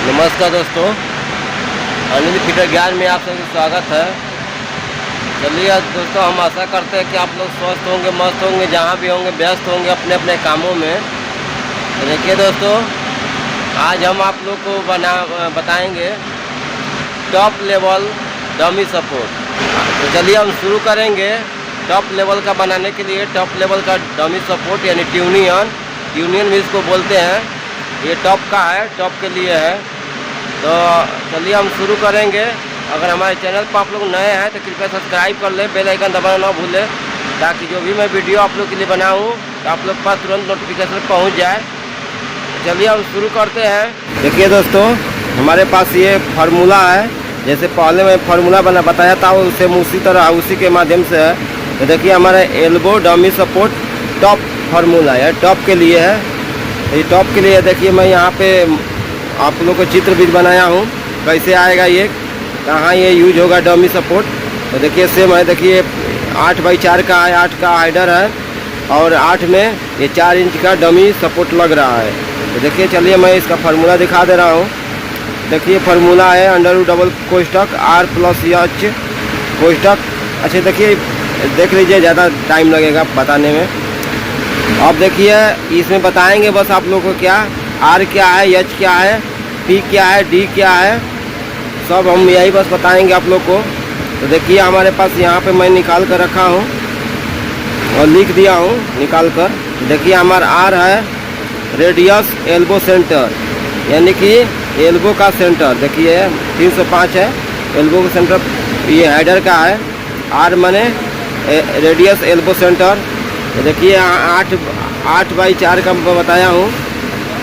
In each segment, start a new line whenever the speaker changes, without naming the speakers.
नमस्कार दोस्तों, अनिल फिटर ज्ञान में आप सबका स्वागत है। चलिए दोस्तों, हम आशा करते हैं कि आप लोग स्वस्थ होंगे, मस्त होंगे, जहाँ भी होंगे व्यस्त होंगे अपने अपने कामों में। तो देखिए दोस्तों, आज हम आप लोग को बताएंगे टॉप लेवल डमी सपोर्ट। तो चलिए हम शुरू करेंगे। टॉप लेवल का बनाने के लिए टॉप लेवल का डमी सपोर्ट यानी ट्यूनियन भी इसको बोलते हैं। ये टॉप का है, टॉप के लिए है। तो चलिए हम शुरू करेंगे। अगर हमारे चैनल पर आप लोग नए हैं तो कृपया सब्सक्राइब कर लें, बेल आइकन दबाना ना भूलें, ताकि जो भी मैं वीडियो आप लोग के लिए बनाऊं तो आप लोग के पास तुरंत नोटिफिकेशन पहुंच जाए। तो चलिए हम शुरू करते हैं। देखिए दोस्तों, हमारे पास ये फार्मूला है। जैसे पहले मैं फार्मूला बताया था, उसे उसी तरह उसी के माध्यम से है। तो देखिए हमारा elbow dummy support top formula है, टॉप के लिए है। ये टॉप के लिए देखिए मैं यहाँ पे आप लोगों को चित्र भी बनाया हूँ, कैसे आएगा ये, कहाँ ये यूज होगा डमी सपोर्ट। तो देखिए सेम है, देखिए 8x4 का है, 8 का हाइडर है और 8 में ये 4 इंच का डमी सपोर्ट लग रहा है। तो देखिए चलिए मैं इसका फार्मूला दिखा दे रहा हूँ। देखिए फार्मूला है √ कोष्टक R+H कोष्टक। अच्छा देखिए देख लीजिए, ज़्यादा टाइम लगेगा बताने में। अब देखिए इसमें बताएंगे बस आप लोगों को क्या R क्या है, H क्या है, P क्या है, D क्या है, सब हम यही बस बताएंगे आप लोग को। तो देखिए हमारे पास यहाँ पे मैं निकाल कर रखा हूँ और लिख दिया हूँ निकाल कर। देखिए हमारा R है रेडियस एल्बो सेंटर, यानी कि एल्बो का सेंटर। देखिए 305 है एल्बो का सेंटर, ये हेडर का है। R माने रेडियस एल्बो सेंटर। तो देखिए 8x4 का बताया हूँ।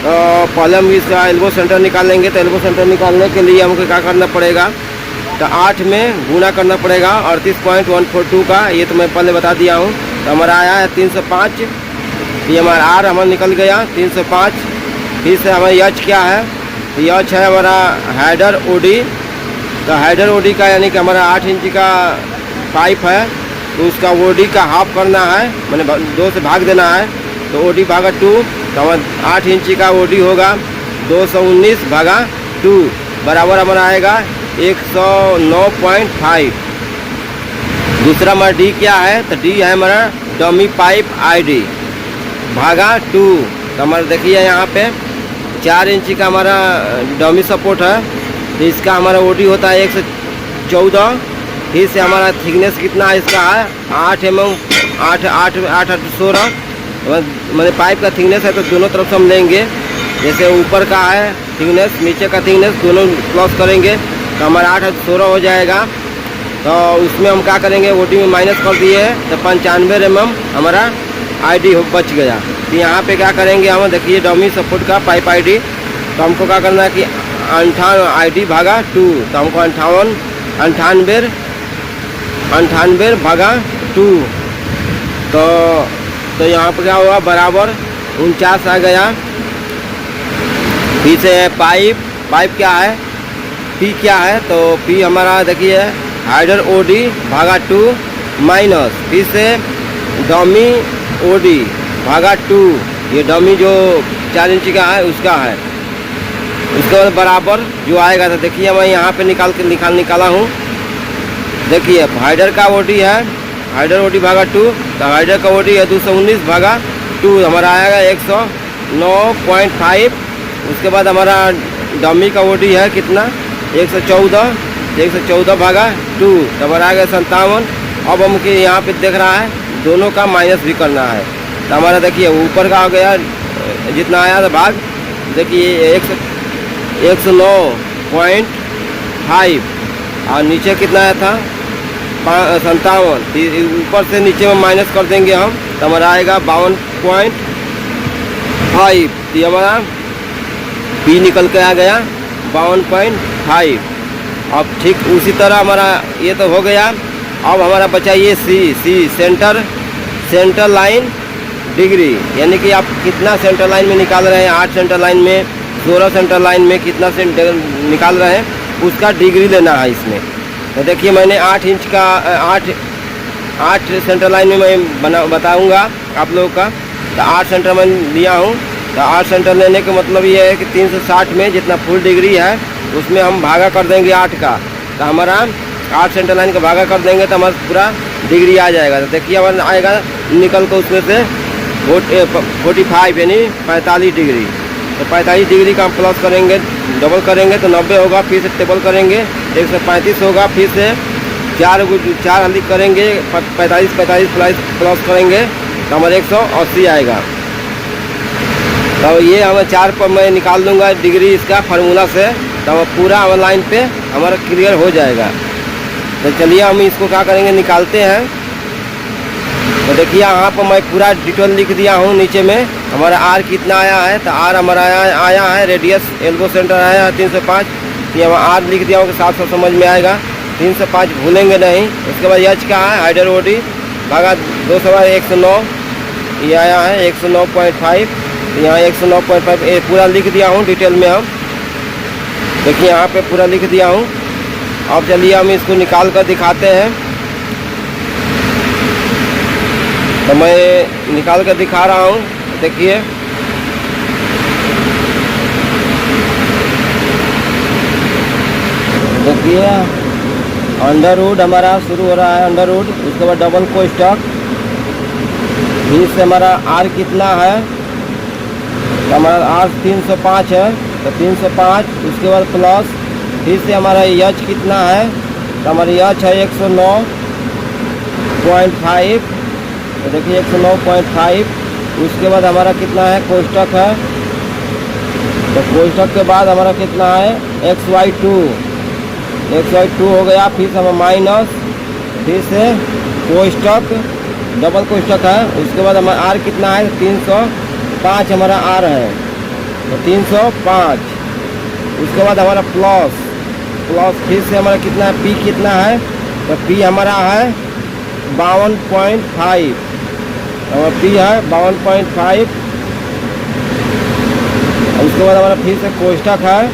तो पहले हम इसका एल्बो सेंटर निकालेंगे। तो एल्बो सेंटर निकालने के लिए हमको क्या करना पड़ेगा, तो 8 में गुना करना पड़ेगा 38.142 का। ये तो मैं पहले बता दिया हूँ। तो हमारा आया है 305। ये हमारा R हमारा निकल गया 305। फिर से हमारा H क्या है, H है हमारा हाइडर OD। तो हाइडर OD का यानी कि हमारा 8 इंच का पाइप है, तो उसका OD का हाफ करना है, मैंने 2 से भाग देना है। तो OD भागा 2, तो हमारा 8 इंची का OD होगा 219/2 बराबर हमारा आएगा 109.5। दूसरा हमारा D क्या है, तो D है हमारा डमी पाइप ID भागा 2। तो हमारा देखिए यहाँ पे 4 इंची का हमारा डमी सपोर्ट है। तो इसका हमारा OD होता है 114। फिर से हमारा थिकनेस कितना है इसका है 8 mm 8 16। मैंने पाइप का थिकनेस है तो दोनों तरफ से हम लेंगे। जैसे ऊपर का है थिकनेस, नीचे का थिकनेस, दोनों प्लस करेंगे तो हमारा 8 16 हो जाएगा। तो उसमें हम क्या करेंगे, OD में माइनस कर दिए तो 95 mm हमारा ID बच गया। तो यहाँ पे क्या करेंगे हम, देखिए डमी सपोर्ट का पाइप ID। तो हमको क्या करना है कि 58 ID भागा 2। तो हमको 98/2। तो यहाँ पर क्या हुआ, बराबर 49 आ गया। फिर से पाइप क्या है, P क्या है, तो P हमारा देखिए हाइडर OD भागा 2 माइनस फिर से डमी OD भागा 2। ये डमी जो 4 इंच का है उसका है, उसके बाद बराबर जो आएगा। तो देखिए मैं यहाँ पे निकाला हूँ। देखिए हाइडर का OD है, हाइडर OD भागा 2। तो हाइडर का OD है 219/2, हमारा आएगा 109.5। उसके बाद हमारा डमी का OD है कितना, 114/2। तो हमारा आएगा 57। अब हमको यहाँ पे देख रहा है दोनों का माइनस भी करना है। तो हमारा देखिए ऊपर का हो गया जितना आया था भाग, देखिए 109.5 और नीचे कितना आया था 57। ऊपर से नीचे में माइनस कर देंगे हम तो हमारा आएगा 52.5। ये हमारा P निकल के आ गया 52.5। अब ठीक उसी तरह हमारा ये तो हो गया। अब हमारा बचा ये C सेंटर लाइन डिग्री, यानी कि आप कितना सेंटर लाइन में निकाल रहे हैं, 8 सेंटर लाइन में, 16 सेंटर लाइन में कितना सेंटर निकाल रहे हैं, उसका डिग्री लेना है इसमें। तो देखिए मैंने 8 इंच का 8 सेंटर लाइन में मैं बताऊंगा आप लोगों का। तो 8 सेंटर मैं लिया हूँ। तो 8 सेंटर लेने का मतलब ये है कि 360 में जितना फुल डिग्री है उसमें हम भागा कर देंगे 8 का, तो हमारा 8 सेंटर लाइन का भागा कर देंगे तो हमारा पूरा डिग्री आ जाएगा। तो देखिए हमारा आएगा निकल कर उसमें से 45 यानी 45 डिग्री। तो 45 डिग्री का हम प्लस करेंगे, डबल करेंगे तो 90 होगा, फिर से टेबल करेंगे 135 होगा, फिर से 4 हल्दी करेंगे 45 प्लस करेंगे तो हमारे 180 आएगा। तो ये हमें 4 पर मैं निकाल दूंगा डिग्री इसका फार्मूला से, तो पूरा लाइन पे हमारा क्लियर हो जाएगा। तो चलिए हम इसको क्या करेंगे, निकालते हैं। तो देखिए यहाँ पर मैं पूरा डिटेल लिख दिया हूँ नीचे में हमारा आर कितना आया है। तो आर हमारा आया है रेडियस एल्बो सेंटर आया है 305, ये हम आर लिख दिया हूँ कि 700 समझ में आएगा, 305 भूलेंगे नहीं। उसके बाद एच का है हाइडर ओडी भागा 200/109, ये आया है 109.5, यहाँ 109.5 ये पूरा लिख दिया हूँ डिटेल में। हम देखिए यहाँ पे पूरा लिख दिया हूँ। अब चलिए हम इसको निकाल कर दिखाते हैं। तो मैं निकाल कर दिखा रहा हूँ, देखिए अंडर रूट हमारा शुरू हो रहा है, अंडर रूट, उसके बाद डबल कोष्ठक, फिर से हमारा आर कितना है, तो हमारा आर 305 है, तो 305, उसके बाद प्लस, फिर से हमारा एच कितना है, तो हमारी एच है 109.5, तो देखिए 109.5, उसके बाद हमारा कितना है कोष्ठक है, तो कोष्ठक के बाद हमारा कितना है XY2 हो गया, फिर से हमारा माइनस, फिर से कोष्ठक डबल कोष्ठक है, उसके बाद हमारा आर कितना है 305 हमारा आर है, तो 305, उसके बाद हमारा प्लस, फिर से हमारा कितना है पी कितना है, तो पी हमारा है 52.5, हमारा पी है 52.5, उसके बाद हमारा फिर से कोष्ठक है,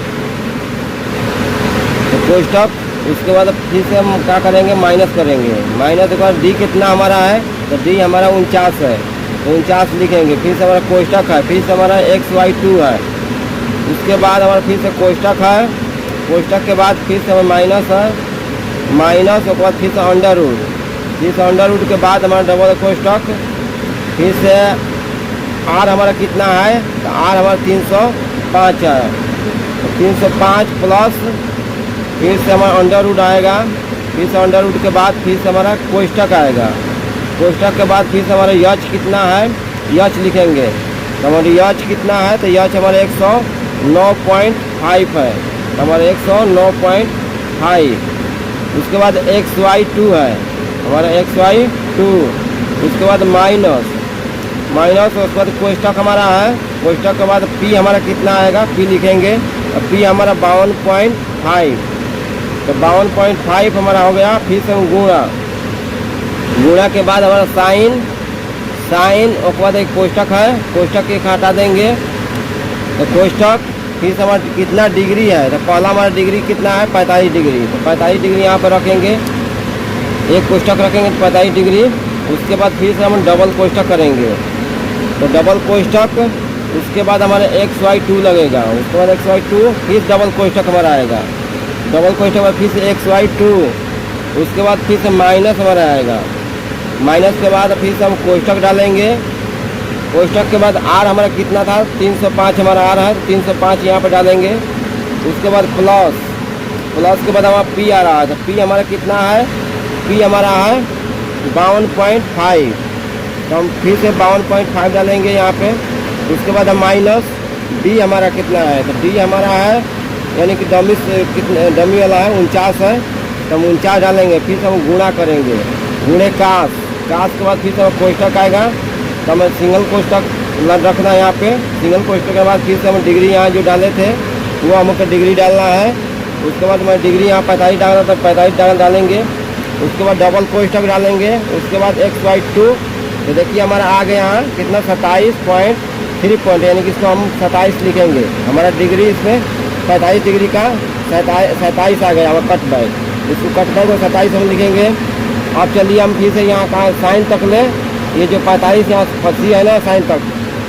तो कोष्ठक, उसके बाद फिर से हम क्या करेंगे माइनस करेंगे, माइनस के बाद डी कितना हमारा है, तो डी हमारा 49 है, तो 49 लिखेंगे, फिर से हमारा कोष्ठक है, फिर से हमारा XY2 है, उसके बाद हमारा फिर से कोष्ठक है, कोष्ठक के बाद फिर से हमारा माइनस है, माइनस उसके बाद फिर से अंडर रूट, फिर से अंडर रूट के बाद हमारा डबल कोष्ठक, फिर से आर हमारा कितना है, तो आर हमारा 305 है, तो 305 प्लस, फिर से हमारा अंडर रूट आएगा, फिर से अंडर रूट के बाद फिर से हमारा कोष्ठक आएगा, कोष्ठक के बाद फिर से हमारा यच कितना है, यच लिखेंगे, तो हमारी यच कितना है, तो यच हमारा 109.5 है, तो हमारा 109.5, उसके बाद XY2 है हमारा XY2, उसके बाद माइनस, उसके बाद कोष्ठक हमारा है, कोष्ठक के बाद पी हमारा कितना आएगा, पी लिखेंगे, और पी हमारा 52.5, तो 52.5 हमारा हो गया, फिर से हम गुणा के बाद हमारा साइन, उसके बाद एक कोष्ठक है, कोष्ठक एक हटा देंगे, तो कोष्ठक, फिर से हमारा कितना डिग्री है, तो पहला हमारा डिग्री कितना है 45 डिग्री, तो 45 डिग्री यहाँ पर रखेंगे, एक कोष्ठक रखेंगे 45 डिग्री, उसके बाद फिर से हम डबल कोष्ठक करेंगे, तो डबल कोष्ठक, उसके बाद हमारे XY2 लगेगा, उसके बाद XY2, फिर डबल कोष्ठक हमारा आएगा, डबल कोष्ठक बाद फिर से XY2, उसके बाद फिर से माइनस हमारा आएगा, माइनस के बाद फिर से हम कोष्ठक डालेंगे, कोष्ठक के बाद आर हमारा कितना था 305 हमारा आर है, 305 यहाँ पर डालेंगे, उसके बाद प्लस के बाद हमारा पी आ रहा है, तो पी हमारा कितना है, पी हमारा है 52.5, तो हम फिर से 52.5 डालेंगे यहाँ पे, उसके बाद हम माइनस डी हमारा कितना है, तो डी हमारा है यानी कि डमी वाला है 49 है, तो हम 49 डालेंगे, फिर से हम गुणा करेंगे, गुणे कास के बाद फिर से हम कोष्ठक आएगा, तो हमें सिंगल कोष्ठक रखना है यहाँ पे, सिंगल कोष्ठक के बाद फिर से हम डिग्री यहाँ जो डाले थे वो हमको डिग्री डालना है, उसके बाद मैं डिग्री यहाँ 45 डालना तो 45 डालेंगे, उसके बाद डबल कोष्ठक डालेंगे, उसके बाद XY2, तो देखिए हमारा आ गया यहाँ कितना 27.3 पॉइंट, यानी कि इसको हम 27 लिखेंगे, हमारा डिग्री इसमें 45 डिग्री का 27 आ गया हमारा कट बैक, इसको कट बैक को 27 हम लिखेंगे। अब चलिए हम फिर से यहाँ का साइन तक ले, ये जो 45 यहाँ फंसी है ना साइन तक,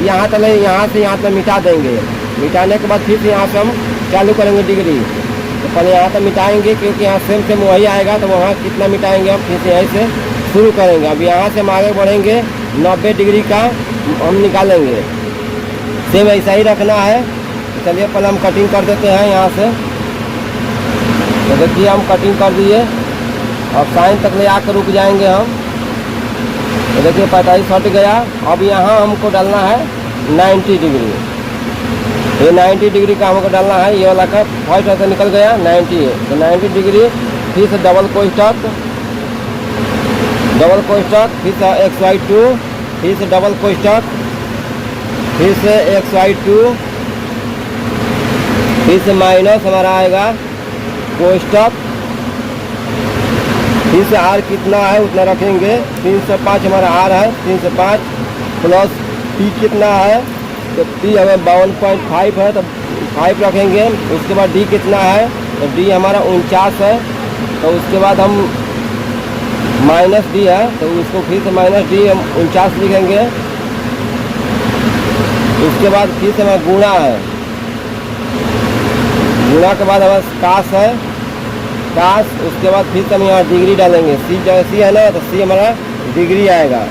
यहाँ तक यहाँ से यहाँ तक मिटा देंगे। मिटाने के बाद फिर से यहाँ से हम चालू करेंगे डिग्री। तो पहले यहाँ तक मिटाएंगे क्योंकि यहाँ सेम वही आएगा, तो वहाँ कितना मिटाएंगे हम फिर से यहीं से शुरू करेंगे। अब यहाँ से हम आगे बढ़ेंगे 90 डिग्री का हम निकालेंगे। सेम ऐसा ही रखना है। तो चलिए पहले हम कटिंग कर देते हैं यहाँ से। तो देखिए हम कटिंग कर दिए। अब साइन तक ले आकर रुक जाएंगे हम। तो देखिए 45 हट गया। अब यहाँ हमको डालना है 90 डिग्री। ये 90 डिग्री का हमको डालना है। ये वाला का फर्स्ट ऐसे निकल गया 90 है। तो 90 डिग्री फिर से डबल कोष्ठक, फिर से XY2, फिर से डबल कोष्ठक, फिर से XY2, फिर से माइनस हमारा आएगा कोष्ठक, फिर से R कितना है उतना रखेंगे। 305 हमारा R है, 305 प्लस P कितना है, तो P हमें 52.5 है तो 5 रखेंगे। उसके बाद D कितना है, तो D हमारा 49 है। तो उसके बाद हम माइनस D है, तो उसको फिर से माइनस D हम 49 लिखेंगे। उसके बाद फिर से हमारा गुणा है। गुणा के बाद हमारा कास है, कास। उसके बाद फिर से हम यहाँ डिग्री डालेंगे। C जगह C है ना, तो C हमारा डिग्री आएगा।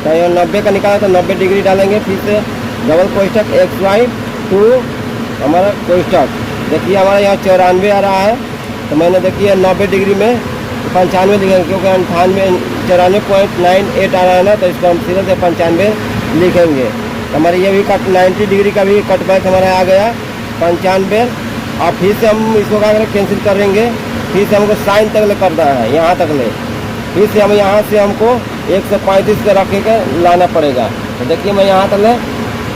तो यहाँ 90 का निकाला तो 90 डिग्री डालेंगे। फिर से डबल कोष्ठक XY2 हमारा कोष्ठक। देखिए हमारा यहाँ 94 आ रहा है। तो मैंने देखिए 90 डिग्री में 95 लिखेंगे क्योंकि 94.98 आ रहा है ना, तो इसको हम सीधे से 95 लिखेंगे। तो हमारे ये भी कट 90 डिग्री का भी कट बैक हमारा आ गया 95। और फिर से हम इसको क्या करें, कैंसिल करेंगे। फिर से हमको साइन तक ले करना है, यहाँ तक ले। फिर से हम यहाँ से हमको 135 के रख के लाना पड़ेगा। तो देखिए मैं यहाँ तक ले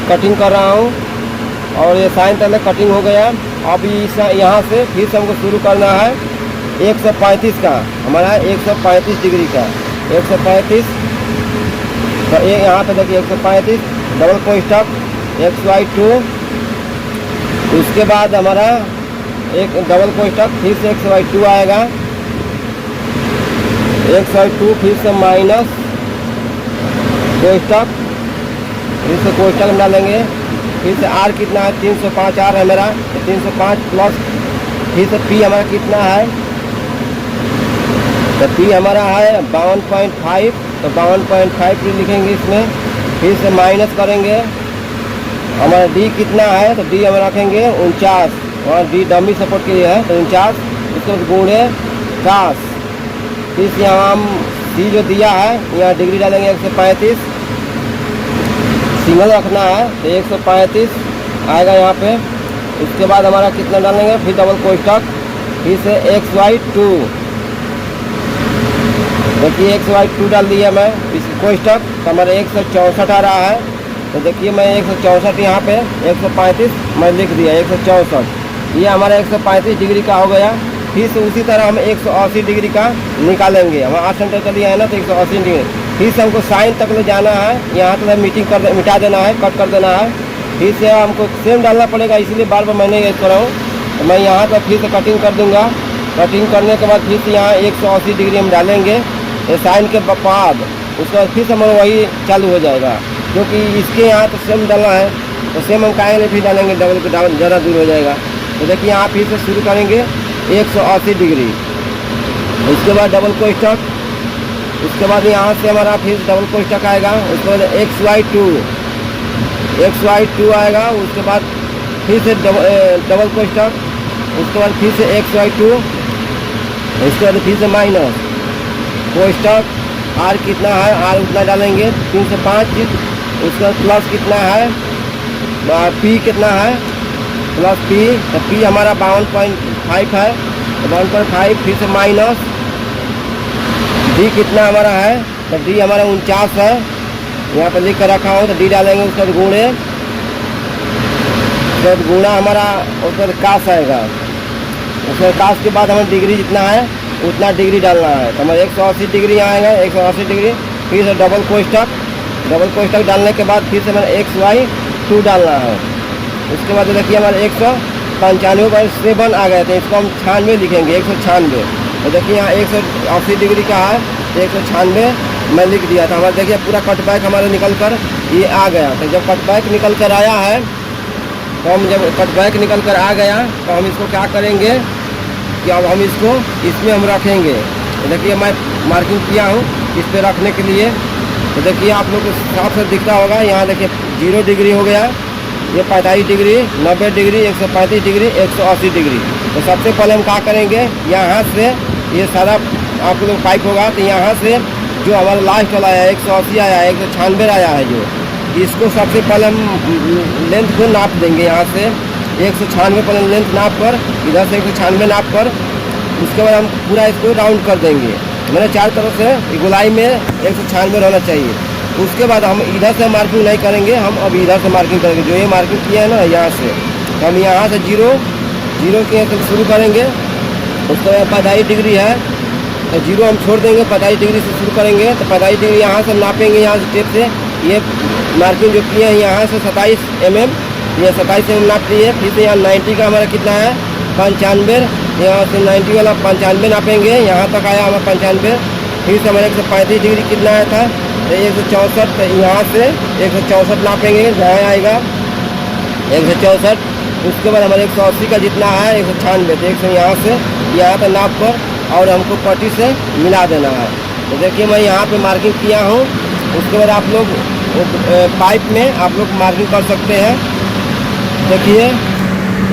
कटिंग कर रहा हूँ और ये साइन तक कटिंग हो गया। अब इस यहाँ से फिर से हमको शुरू करना है 135 का, हमारा 135 डिग्री का 135। तो ये यहाँ पे देखिए 135 डबल कोष्ठक XY2। उसके बाद हमारा एक डबल कोष्ठक, फिर से XY2 आएगा, XY2 फिर से माइनस कोष्ठक, फिर से कोष्ठक डालेंगे। फिर से R कितना है, 305 R है मेरा, तो 305 प्लस फिर से P हमारा कितना है, तो P हमारा है 52.5, तो 52.5 लिखेंगे इसमें। फिर से माइनस करेंगे। हमारा D कितना है, तो D हम रखेंगे 49, और D डमी सपोर्ट के लिए है तो 49। इसको गुणे कास। फिर से यहाँ हम C जो दिया है यहाँ डिग्री डालेंगे 135, सिंगल रखना है तो 135 आएगा यहाँ पे। उसके बाद हमारा कितना डालेंगे, फिर डबल कोष्ठक, फिर से XY2। देखिए XY2 डाल दिया मैं इस कोष्ठक, तो हमारा 164 आ रहा है। तो देखिए मैं 164 यहाँ पे 135 मैं लिख दिया 164। ये हमारा 135 डिग्री का हो गया। फिर से उसी तरह हम 180 डिग्री का निकालेंगे। हम 8 सेंटर का लिया है ना, तो 180 डिग्री। फिर से हमको साइन तक ले जाना है, यहाँ तक मिटा देना है, कट कर देना है। फिर से हमको सेम डालना पड़ेगा, इसलिए बार बार मैंने ये कर रहा हूँ। तो मैं यहाँ पर फिर से कटिंग कर दूँगा। कटिंग करने के बाद फिर से यहाँ 180 डिग्री हम डालेंगे ये साइन के बाद। उसके बाद फिर से हमारा वही चालू हो जाएगा, क्योंकि इसके यहाँ तो सेम डालना है, तो सेम हम काएंगे फिर डालेंगे, डबल को ज़्यादा दूर हो जाएगा। तो देखिए यहाँ फिर से शुरू करेंगे 180 डिग्री। उसके बाद डबल कोष्ठक, उसके बाद यहाँ से हमारा फिर डबल कोष्ठक आएगा। उसके बाद XY2 आएगा। उसके बाद फिर से डबल कोष्ठक, उसके बाद फिर से XY2, उसके बाद फिर से माइनस कोष्ठक। R कितना है, R उतना डालेंगे 305। उसके बाद प्लस कितना है, P कितना है, प्लस P, तो P हमारा 52.5 है, तो 52.5 फिर से माइनस D कितना हमारा है, तो D हमारा 49 है, यहाँ पर लिख कर रखा हूँ। तो D डालेंगे। उसके बाद गुणे, तो गुणा हमारा उसके बाद कास आएगा। उसके कास के बाद हमारा डिग्री जितना है उतना डिग्री डालना है। तो हमारा 180 डिग्री आएगा, 180 डिग्री। फिर से डबल कोष्ठक डालने के बाद फिर से हमारा XY2 डालना है। उसके बाद देखिए हमारा 195.7 आ गए थे, इसको हम 96 लिखेंगे, 196। तो देखिए यहाँ 180 डिग्री का है, 196 मैं लिख दिया था। हमारा देखिए पूरा कट बैक हमारा निकल कर ये आ गया। तो जब कट बैक निकल कर आया है, तो हम जब कट बैक निकल कर आ गया तो हम इसको क्या करेंगे कि अब हम इसको इसमें हम रखेंगे। तो देखिए मैं मार्किंग किया हूँ इस पर रखने के लिए। तो देखिए आप लोग को साफ से दिखता होगा, यहाँ देखिए 0 डिग्री हो गया, ये 45 डिग्री, 90 डिग्री, 135 डिग्री, 180 डिग्री। तो सबसे पहले हम क्या करेंगे, यहाँ से ये सारा आप लोग पाइप होगा, तो यहाँ से जो हमारा लास्ट वाला आया 180 आया है, 196 आया है, जो इसको सबसे पहले हम लेंथ को नाप देंगे। यहाँ से 196 पहले लेंथ नाप कर, इधर से 196 नाप कर, उसके बाद हम पूरा इसको राउंड कर देंगे। मैंने चार तरफ से गोलाई में 196 रहना चाहिए। उसके बाद हम इधर से मार्किंग नहीं करेंगे, हम अभी इधर से मार्किंग करेंगे। जो ये मार्किंग किया है ना यहाँ से, तो हम यहाँ से जीरो के शुरू करेंगे। उसके बाद 45 डिग्री है, तो जीरो हम छोड़ देंगे, 45 डिग्री से शुरू करेंगे। तो 45 डिग्री यहाँ से नापेंगे, यहाँ से टेप से ये मार्किंग जो किए हैं यहाँ से 27 mm, ये 27 mm नाप लिए। फिर से यहाँ 90 का हमारा कितना है 95, यहाँ से 90 वाला 95 नापेंगे, यहाँ तक आया हमारा 95। फिर से हमारे 135 डिग्री कितना आया था, तो 164, तो यहाँ से 164 नापेंगे, जहाँ आएगा 164। उसके बाद हमारे 180 का जितना है 196, तो 100 यहाँ से यहाँ तक नाप कर और हमको पट्टी से मिला देना है। तो देखिए मैं यहाँ पे मार्किंग किया हूँ। उसके बाद आप लोग पाइप में आप लोग मार्किंग कर सकते हैं। देखिए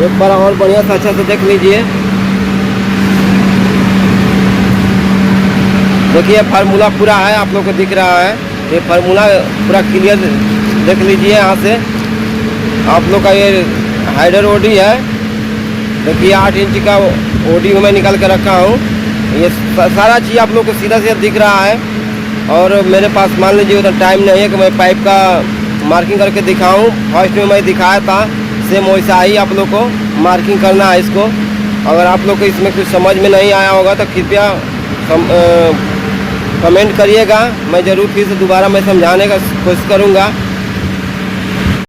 एक बार और बढ़िया से अच्छा से देख लीजिए। देखिए फार्मूला पूरा है, आप लोग को दिख रहा है, ये फार्मूला पूरा क्लियर देख लीजिए। यहाँ से आप लोग का ये हाइडर ओडी है, देखिए 8 इंच का ओडी मैं निकाल कर रखा हूँ। ये सारा चीज़ आप लोग को सीधा सीधा दिख रहा है। और मेरे पास मान लीजिए उतना टाइम नहीं है कि मैं पाइप का मार्किंग करके दिखाऊं। फर्स्ट में मैं दिखाया था, सेम वैसा ही आप लोग को मार्किंग करना है इसको। अगर आप लोग को इसमें कुछ समझ में नहीं आया होगा तो कृपया कमेंट करिएगा, मैं ज़रूर फिर से दोबारा मैं समझाने का कोशिश करूँगा।